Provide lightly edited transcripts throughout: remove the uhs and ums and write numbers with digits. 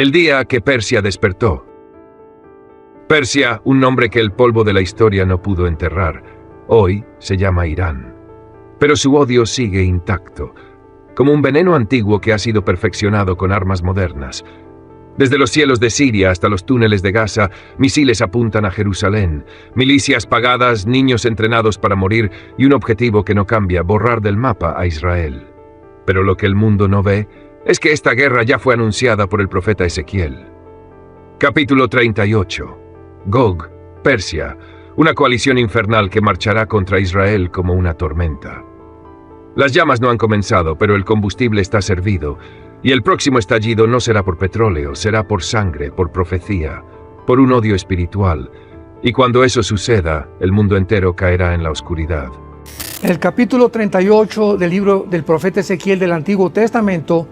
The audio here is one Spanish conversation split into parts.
El día que Persia despertó. Persia, un nombre que el polvo de la historia no pudo enterrar, hoy se llama Irán. Pero su odio sigue intacto, como un veneno antiguo que ha sido perfeccionado con armas modernas. Desde los cielos de Siria hasta los túneles de Gaza, misiles apuntan a Jerusalén, milicias pagadas, niños entrenados para morir y un objetivo que no cambia, borrar del mapa a Israel. Pero lo que el mundo no ve es que esta guerra ya fue anunciada por el profeta Ezequiel. Capítulo 38. Gog, Persia, una coalición infernal que marchará contra Israel como una tormenta. Las llamas no han comenzado, pero el combustible está servido, y el próximo estallido no será por petróleo, será por sangre, por profecía, por un odio espiritual, y cuando eso suceda, el mundo entero caerá en la oscuridad. En el capítulo 38 del libro del profeta Ezequiel del Antiguo Testamento,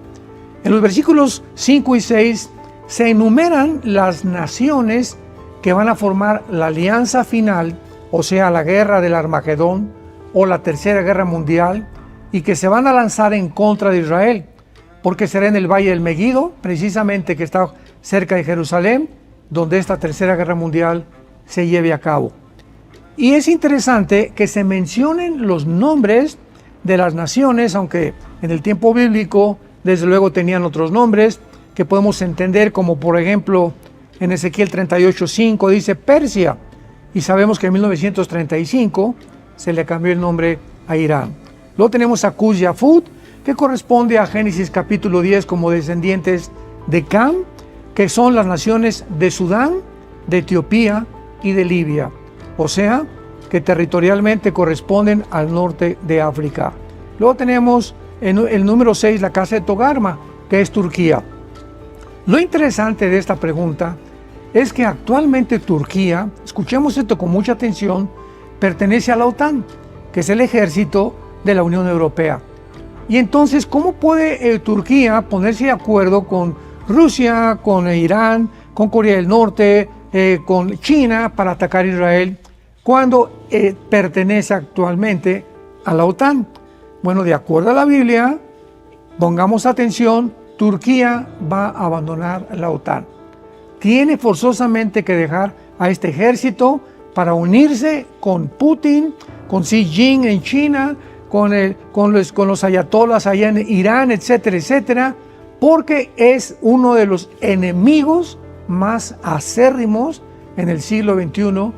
en los versículos 5 y 6, se enumeran las naciones que van a formar la alianza final, o sea, la guerra del Armagedón o la Tercera Guerra Mundial, y que se van a lanzar en contra de Israel, porque será en el Valle del Meguido, precisamente que está cerca de Jerusalén, donde esta Tercera Guerra Mundial se lleve a cabo. Y es interesante que se mencionen los nombres de las naciones, aunque en el tiempo bíblico desde luego tenían otros nombres que podemos entender, como por ejemplo en Ezequiel 38:5 dice Persia, y sabemos que en 1935 se le cambió el nombre a Irán. Luego tenemos a Cus Yafut, que corresponde a Génesis capítulo 10 como descendientes de Cam, que son las naciones de Sudán, de Etiopía y de Libia, o sea, que territorialmente corresponden al norte de África. Luego tenemos en el número 6 la casa de Togarma, que es Turquía. Lo interesante de esta pregunta es que actualmente Turquía, escuchemos esto con mucha atención, pertenece a la OTAN, que es el ejército de la Unión Europea. Y entonces, ¿cómo puede Turquía ponerse de acuerdo con Rusia, con Irán, con Corea del Norte, con China para atacar a Israel cuando pertenece actualmente a la OTAN? Bueno, de acuerdo a la Biblia, pongamos atención, Turquía va a abandonar la OTAN. Tiene forzosamente que dejar a este ejército para unirse con Putin, con Xi Jinping en China, con los ayatolas allá en Irán, etcétera, etcétera, porque es uno de los enemigos más acérrimos en el siglo XXI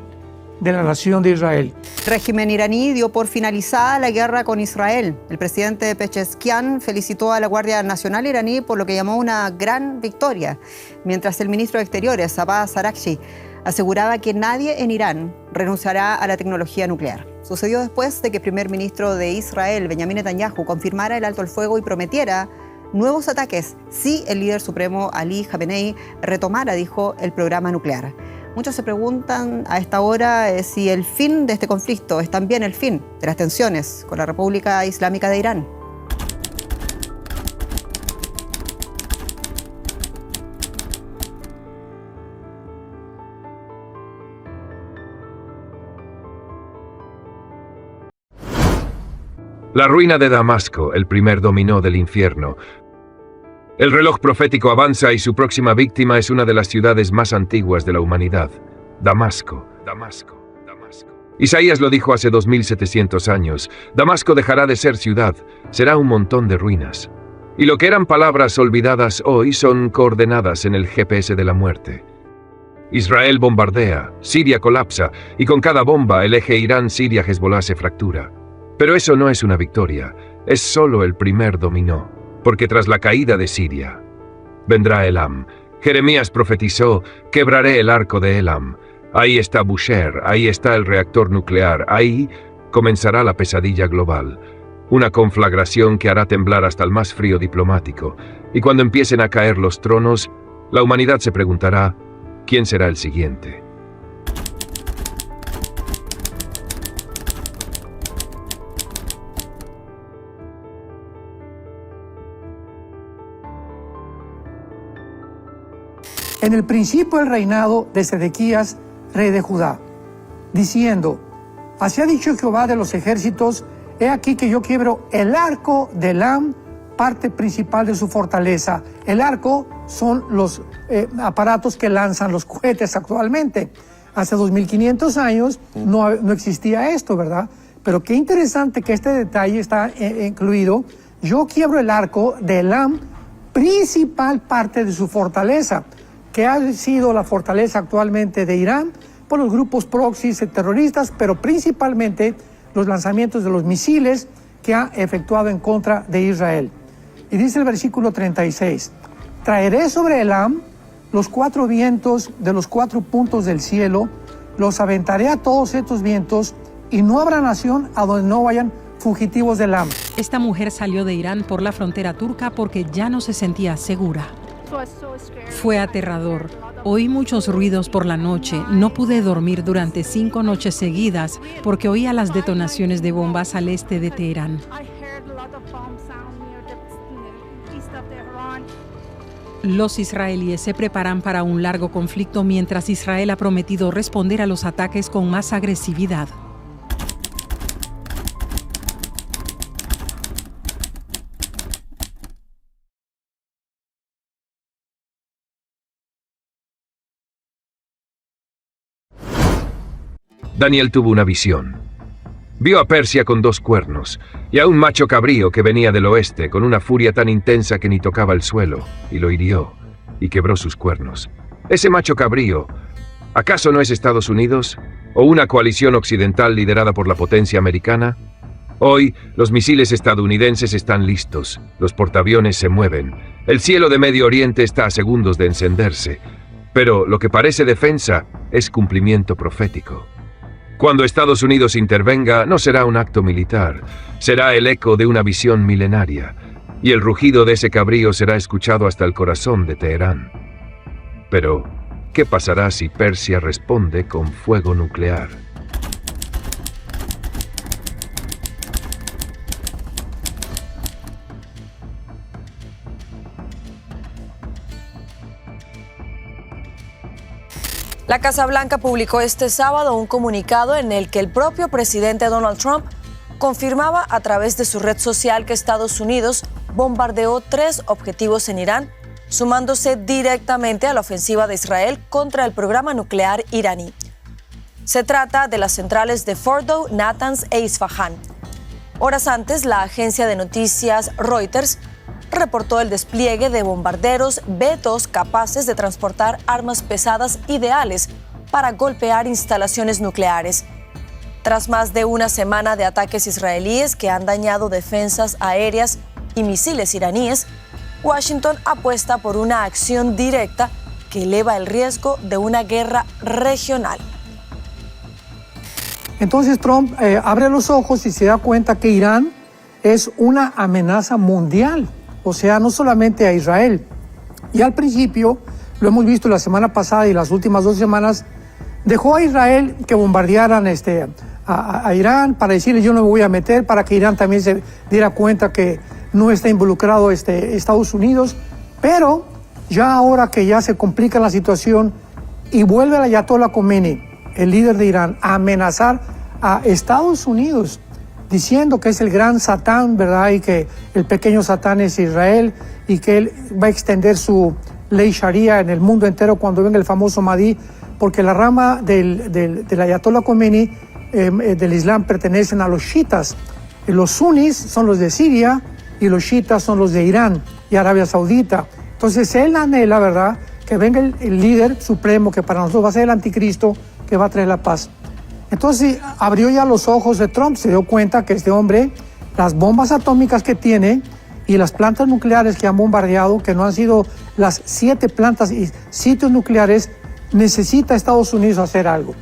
de la nación de Israel. El régimen iraní dio por finalizada la guerra con Israel. El presidente Pezeshkian felicitó a la Guardia Nacional iraní por lo que llamó una gran victoria, mientras el ministro de Exteriores, Abbas Araghchi, aseguraba que nadie en Irán renunciará a la tecnología nuclear. Sucedió después de que el primer ministro de Israel, Benjamin Netanyahu, confirmara el alto el fuego y prometiera nuevos ataques si el líder supremo Ali Khamenei retomara, dijo, el programa nuclear. Muchos se preguntan a esta hora si el fin de este conflicto es también el fin de las tensiones con la República Islámica de Irán. La ruina de Damasco, el primer dominó del infierno. El reloj profético avanza y su próxima víctima es una de las ciudades más antiguas de la humanidad, Damasco. Isaías lo dijo hace 2700 años, Damasco dejará de ser ciudad, será un montón de ruinas. Y lo que eran palabras olvidadas hoy son coordenadas en el GPS de la muerte. Israel bombardea, Siria colapsa, y con cada bomba el eje Irán-Siria-Hezbollah se fractura. Pero eso no es una victoria, es solo el primer dominó, porque tras la caída de Siria vendrá Elam. Jeremías profetizó, quebraré el arco de Elam. Ahí está Bushehr, ahí está el reactor nuclear, ahí comenzará la pesadilla global. Una conflagración que hará temblar hasta el más frío diplomático. Y cuando empiecen a caer los tronos, la humanidad se preguntará, ¿quién será el siguiente? En el principio del reinado de Sedequías, rey de Judá, diciendo, así ha dicho Jehová de los ejércitos, he aquí que yo quiebro el arco de Elam parte principal de su fortaleza. El arco son los aparatos que lanzan los cohetes actualmente. Hace 2500 años no existía esto, ¿verdad? Pero qué interesante que este detalle está incluido. Yo quiebro el arco de Elam, principal parte de su fortaleza, que ha sido la fortaleza actualmente de Irán por los grupos proxys terroristas, pero principalmente los lanzamientos de los misiles que ha efectuado en contra de Israel. Y dice el versículo 36, traeré sobre Elam los 4 vientos de los 4 puntos del cielo, los aventaré a todos estos vientos, y no habrá nación a donde no vayan fugitivos de Elam. Esta mujer salió de Irán por la frontera turca porque ya no se sentía segura. Fue aterrador. Oí muchos ruidos por la noche. No pude dormir durante 5 noches seguidas porque oía las detonaciones de bombas al este de Teherán. Los israelíes se preparan para un largo conflicto mientras Israel ha prometido responder a los ataques con más agresividad. Daniel tuvo una visión. Vio a Persia con 2 cuernos y a un macho cabrío que venía del oeste con una furia tan intensa que ni tocaba el suelo, y lo hirió y quebró sus cuernos. Ese macho cabrío, ¿acaso no es Estados Unidos o una coalición occidental liderada por la potencia americana? Hoy, los misiles estadounidenses están listos, los portaaviones se mueven, el cielo de Medio Oriente está a segundos de encenderse, pero lo que parece defensa es cumplimiento profético. Cuando Estados Unidos intervenga, no será un acto militar, será el eco de una visión milenaria, y el rugido de ese cabrío será escuchado hasta el corazón de Teherán. Pero, ¿qué pasará si Persia responde con fuego nuclear? La Casa Blanca publicó este sábado un comunicado en el que el propio presidente Donald Trump confirmaba a través de su red social que Estados Unidos bombardeó 3 objetivos en Irán, sumándose directamente a la ofensiva de Israel contra el programa nuclear iraní. Se trata de las centrales de Fordow, Natanz e Isfahán. Horas antes, la agencia de noticias Reuters reportó el despliegue de bombarderos B-2 capaces de transportar armas pesadas ideales para golpear instalaciones nucleares. Tras más de una semana de ataques israelíes que han dañado defensas aéreas y misiles iraníes, Washington apuesta por una acción directa que eleva el riesgo de una guerra regional. Entonces Trump abre los ojos y se da cuenta que Irán es una amenaza mundial. O sea, no solamente a Israel. Y al principio, lo hemos visto la semana pasada y las últimas 2 semanas, dejó a Israel que bombardearan a Irán para decirle yo no me voy a meter, para que Irán también se diera cuenta que no está involucrado Estados Unidos. Pero ya ahora que ya se complica la situación y vuelve el Ayatollah Khomeini, el líder de Irán, a amenazar a Estados Unidos, diciendo que es el gran Satán, ¿verdad? Y que el pequeño Satán es Israel y que él va a extender su ley Sharia en el mundo entero cuando venga el famoso Mahdi, porque la rama del Ayatollah Khomeini del Islam pertenecen a los chiitas. Los sunnis son los de Siria y los chiitas son los de Irán y Arabia Saudita. Entonces él anhela, ¿verdad?, que venga el líder supremo, que para nosotros va a ser el anticristo, que va a traer la paz. Entonces abrió ya los ojos de Trump, se dio cuenta que este hombre, las bombas atómicas que tiene y las plantas nucleares que han bombardeado, que no han sido las 7 plantas y sitios nucleares, necesita Estados Unidos hacer algo.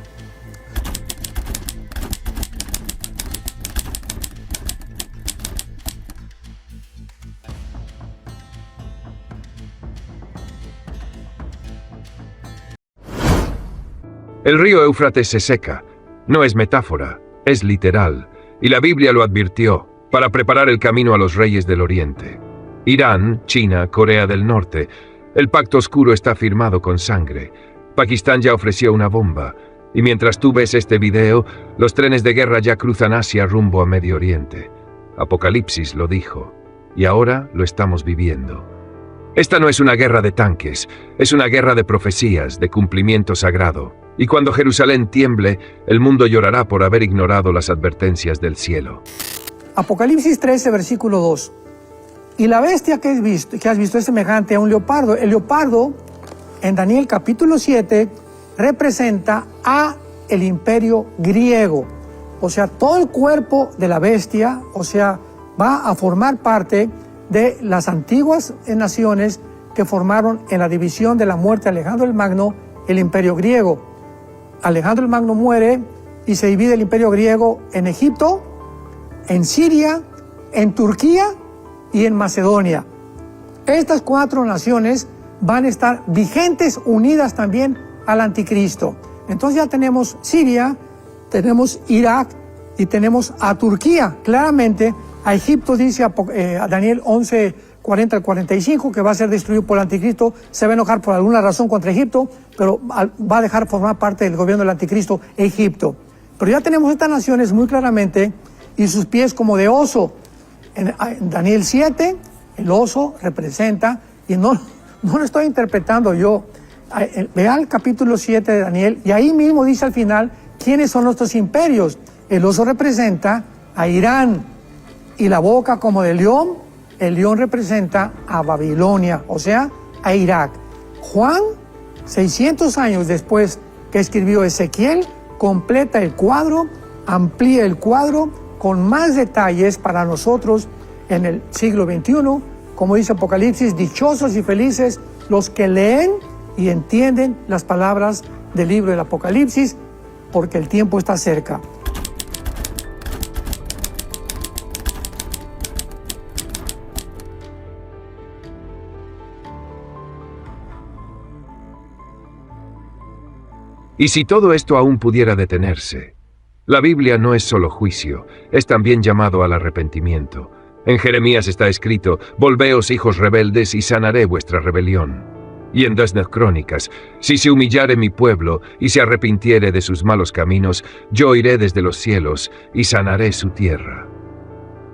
El río Éufrates se seca. No es metáfora, es literal, y la Biblia lo advirtió, para preparar el camino a los reyes del Oriente. Irán, China, Corea del Norte, el pacto oscuro está firmado con sangre. Pakistán ya ofreció una bomba, y mientras tú ves este video, los trenes de guerra ya cruzan Asia rumbo a Medio Oriente. Apocalipsis lo dijo, y ahora lo estamos viviendo. Esta no es una guerra de tanques, es una guerra de profecías, de cumplimiento sagrado. Y cuando Jerusalén tiemble, el mundo llorará por haber ignorado las advertencias del cielo. Apocalipsis 13, versículo 2. Y la bestia que has visto es semejante a un leopardo. El leopardo, en Daniel capítulo 7, representa a el imperio griego. O sea, todo el cuerpo de la bestia, o sea, va a formar parte de las antiguas naciones que formaron en la división de la muerte de Alejandro el Magno, el imperio griego. Alejandro el Magno muere y se divide el imperio griego en Egipto, en Siria, en Turquía y en Macedonia. Estas 4 naciones van a estar vigentes, unidas también al anticristo. Entonces ya tenemos Siria, tenemos Irak y tenemos a Turquía. Claramente a Egipto dice a Daniel 11, 40 al 45 que va a ser destruido por el anticristo. Se va a enojar por alguna razón contra Egipto, pero va a dejar formar parte del gobierno del anticristo Egipto. Pero ya tenemos estas naciones muy claramente y sus pies como de oso. En Daniel 7, el oso representa, y no lo estoy interpretando yo, vea el capítulo 7 de Daniel, y ahí mismo dice al final quiénes son nuestros imperios. El oso representa a Irán, y la boca como de león, el león representa a Babilonia, o sea, a Irak. Juan, 600 años después que escribió Ezequiel, completa el cuadro, amplía el cuadro con más detalles para nosotros en el siglo XXI. Como dice Apocalipsis, dichosos y felices los que leen y entienden las palabras del libro del Apocalipsis, porque el tiempo está cerca. Y si todo esto aún pudiera detenerse, la Biblia no es solo juicio, es también llamado al arrepentimiento. En Jeremías está escrito: «Volveos, hijos rebeldes, y sanaré vuestra rebelión». Y en las Crónicas: «Si se humillare mi pueblo, y se arrepintiere de sus malos caminos, yo iré desde los cielos, y sanaré su tierra».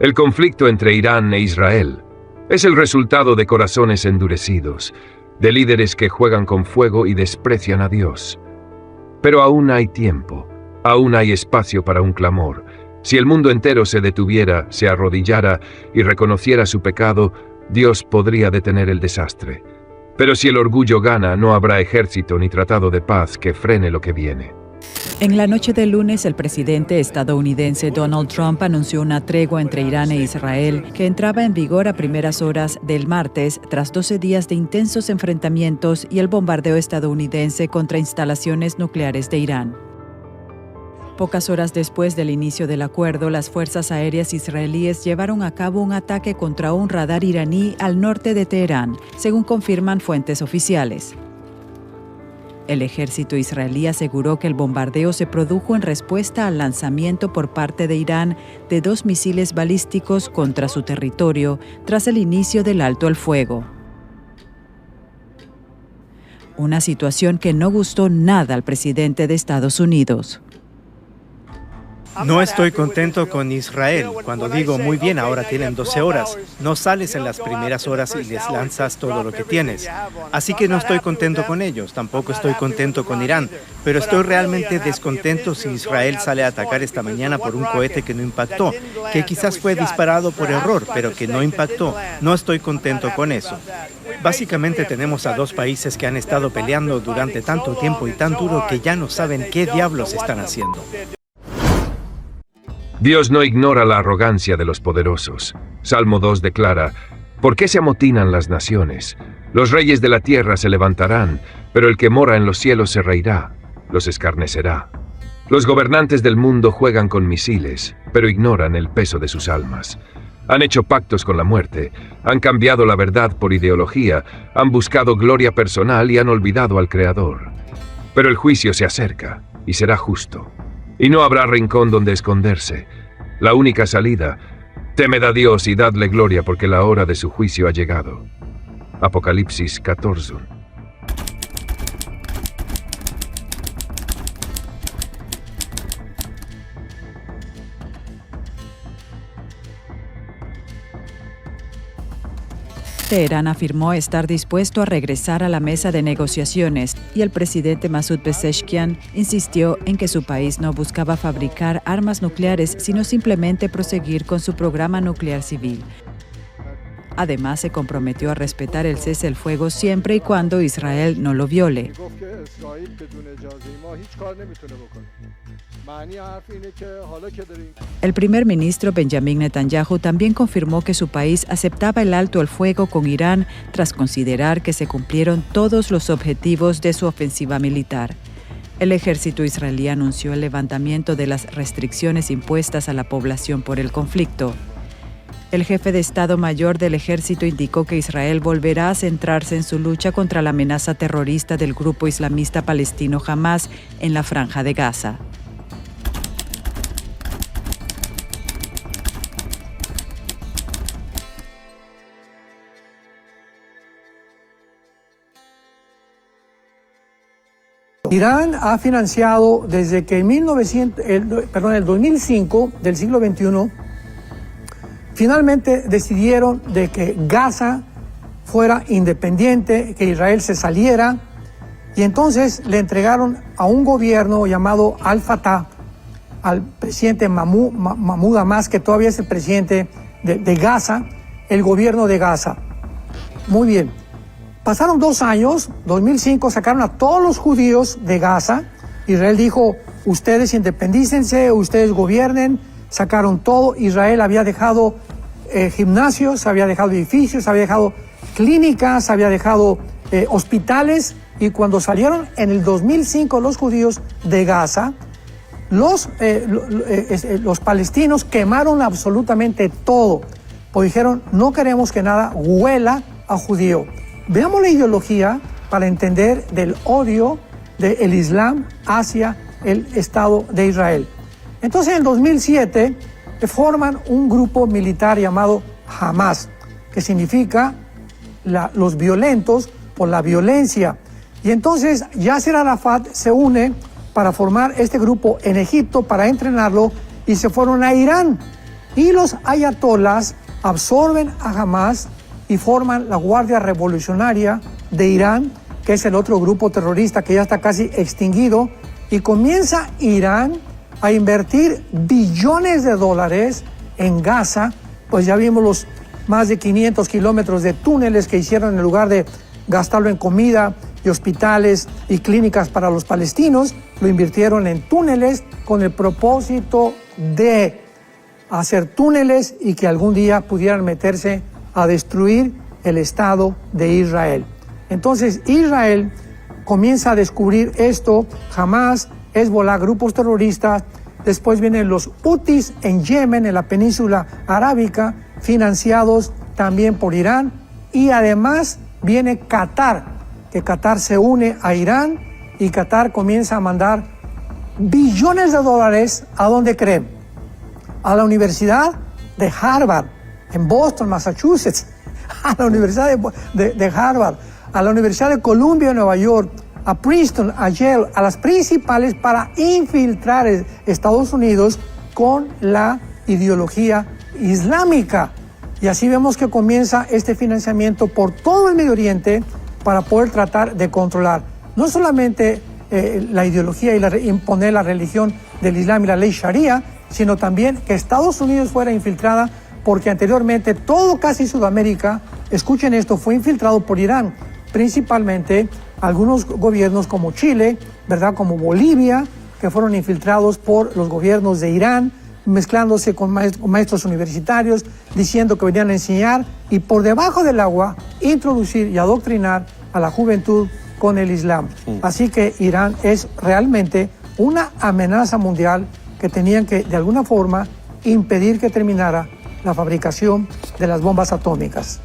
El conflicto entre Irán e Israel es el resultado de corazones endurecidos, de líderes que juegan con fuego y desprecian a Dios. Pero aún hay tiempo, aún hay espacio para un clamor. Si el mundo entero se detuviera, se arrodillara y reconociera su pecado, Dios podría detener el desastre. Pero si el orgullo gana, no habrá ejército ni tratado de paz que frene lo que viene. En la noche del lunes, el presidente estadounidense Donald Trump anunció una tregua entre Irán e Israel que entraba en vigor a primeras horas del martes tras 12 días de intensos enfrentamientos y el bombardeo estadounidense contra instalaciones nucleares de Irán. Pocas horas después del inicio del acuerdo, las fuerzas aéreas israelíes llevaron a cabo un ataque contra un radar iraní al norte de Teherán, según confirman fuentes oficiales. El ejército israelí aseguró que el bombardeo se produjo en respuesta al lanzamiento por parte de Irán de 2 misiles balísticos contra su territorio tras el inicio del alto al fuego. Una situación que no gustó nada al presidente de Estados Unidos. No estoy contento con Israel. Cuando digo, muy bien, ahora tienen 12 horas, no sales en las primeras horas y les lanzas todo lo que tienes. Así que no estoy contento con ellos, tampoco estoy contento con Irán, pero estoy realmente descontento si Israel sale a atacar esta mañana por un cohete que no impactó, que quizás fue disparado por error, pero que no impactó. No estoy contento con eso. Básicamente tenemos a 2 países que han estado peleando durante tanto tiempo y tan duro que ya no saben qué diablos están haciendo. Dios no ignora la arrogancia de los poderosos. Salmo 2 declara: ¿por qué se amotinan las naciones? Los reyes de la tierra se levantarán, pero el que mora en los cielos se reirá, los escarnecerá. Los gobernantes del mundo juegan con misiles, pero ignoran el peso de sus almas. Han hecho pactos con la muerte, han cambiado la verdad por ideología, han buscado gloria personal y han olvidado al Creador. Pero el juicio se acerca, y será justo. Y no habrá rincón donde esconderse. La única salida: temed a Dios y dadle gloria, porque la hora de su juicio ha llegado. Apocalipsis 14. Teherán afirmó estar dispuesto a regresar a la mesa de negociaciones y el presidente Masoud Pezeshkian insistió en que su país no buscaba fabricar armas nucleares, sino simplemente proseguir con su programa nuclear civil. Además, se comprometió a respetar el cese el fuego siempre y cuando Israel no lo viole. El primer ministro Benjamin Netanyahu también confirmó que su país aceptaba el alto el fuego con Irán tras considerar que se cumplieron todos los objetivos de su ofensiva militar. El ejército israelí anunció el levantamiento de las restricciones impuestas a la población por el conflicto. El jefe de Estado Mayor del Ejército indicó que Israel volverá a centrarse en su lucha contra la amenaza terrorista del grupo islamista palestino Hamás en la Franja de Gaza. Irán ha financiado desde que en el 2005 del siglo XXI finalmente decidieron de que Gaza fuera independiente, que Israel se saliera, y entonces le entregaron a un gobierno llamado Al-Fatah, al presidente Mahmoud Abbas, que todavía es el presidente de Gaza, el gobierno de Gaza. Muy bien. Pasaron 2 años, 2005, sacaron a todos los judíos de Gaza. Israel dijo, ustedes independícense, ustedes gobiernen. Sacaron todo. Israel había dejado gimnasios, había dejado edificios, había dejado clínicas, había dejado hospitales. Y cuando salieron en el 2005 los judíos de Gaza, los palestinos quemaron absolutamente todo. Pues dijeron, no queremos que nada huela a judío. Veamos la ideología para entender del odio del Islam hacia el Estado de Israel. Entonces en el 2007 forman un grupo militar llamado Hamas, que significa los violentos por la violencia. Y entonces Yasser Arafat se une para formar este grupo en Egipto, para entrenarlo, y se fueron a Irán. Y los ayatolás absorben a Hamas y forman la Guardia Revolucionaria de Irán, que es el otro grupo terrorista que ya está casi extinguido, y comienza Irán a invertir billones de dólares en Gaza. Pues ya vimos los más de 500 kilómetros de túneles que hicieron en lugar de gastarlo en comida y hospitales y clínicas para los palestinos, lo invirtieron en túneles con el propósito de hacer túneles y que algún día pudieran meterse a destruir el Estado de Israel. Entonces Israel comienza a descubrir esto, Hamas, Hezbollah, grupos terroristas, después vienen los Hutis en Yemen, en la península arábica, financiados también por Irán, y además viene Qatar, que Qatar se une a Irán y Qatar comienza a mandar billones de dólares, ¿a dónde creen? A la Universidad de Harvard, en Boston, Massachusetts, a la Universidad de Harvard, a la Universidad de Columbia en Nueva York, a Princeton, a Yale, a las principales, para infiltrar Estados Unidos con la ideología islámica. Y así vemos que comienza este financiamiento por todo el Medio Oriente para poder tratar de controlar no solamente la ideología y imponer la religión del Islam y la ley Sharia, sino también que Estados Unidos fuera infiltrada, porque anteriormente todo casi Sudamérica, escuchen esto, fue infiltrado por Irán, principalmente algunos gobiernos como Chile, ¿verdad?, como Bolivia, que fueron infiltrados por los gobiernos de Irán, mezclándose con maestros universitarios, diciendo que venían a enseñar y por debajo del agua introducir y adoctrinar a la juventud con el Islam. Así que Irán es realmente una amenaza mundial que tenían que de alguna forma impedir que terminara la fabricación de las bombas atómicas.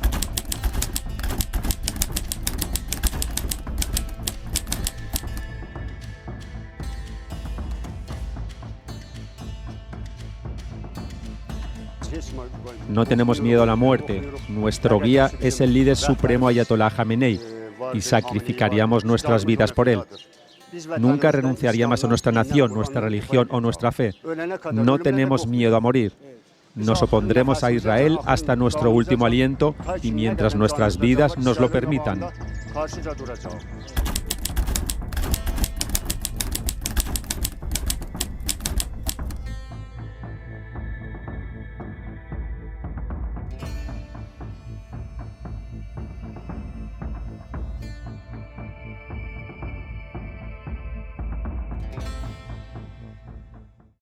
No tenemos miedo a la muerte. Nuestro guía es el líder supremo Ayatollah Jamenei y sacrificaríamos nuestras vidas por él. Nunca renunciaríamos a nuestra nación, nuestra religión o nuestra fe. No tenemos miedo a morir. Nos opondremos a Israel hasta nuestro último aliento y mientras nuestras vidas nos lo permitan.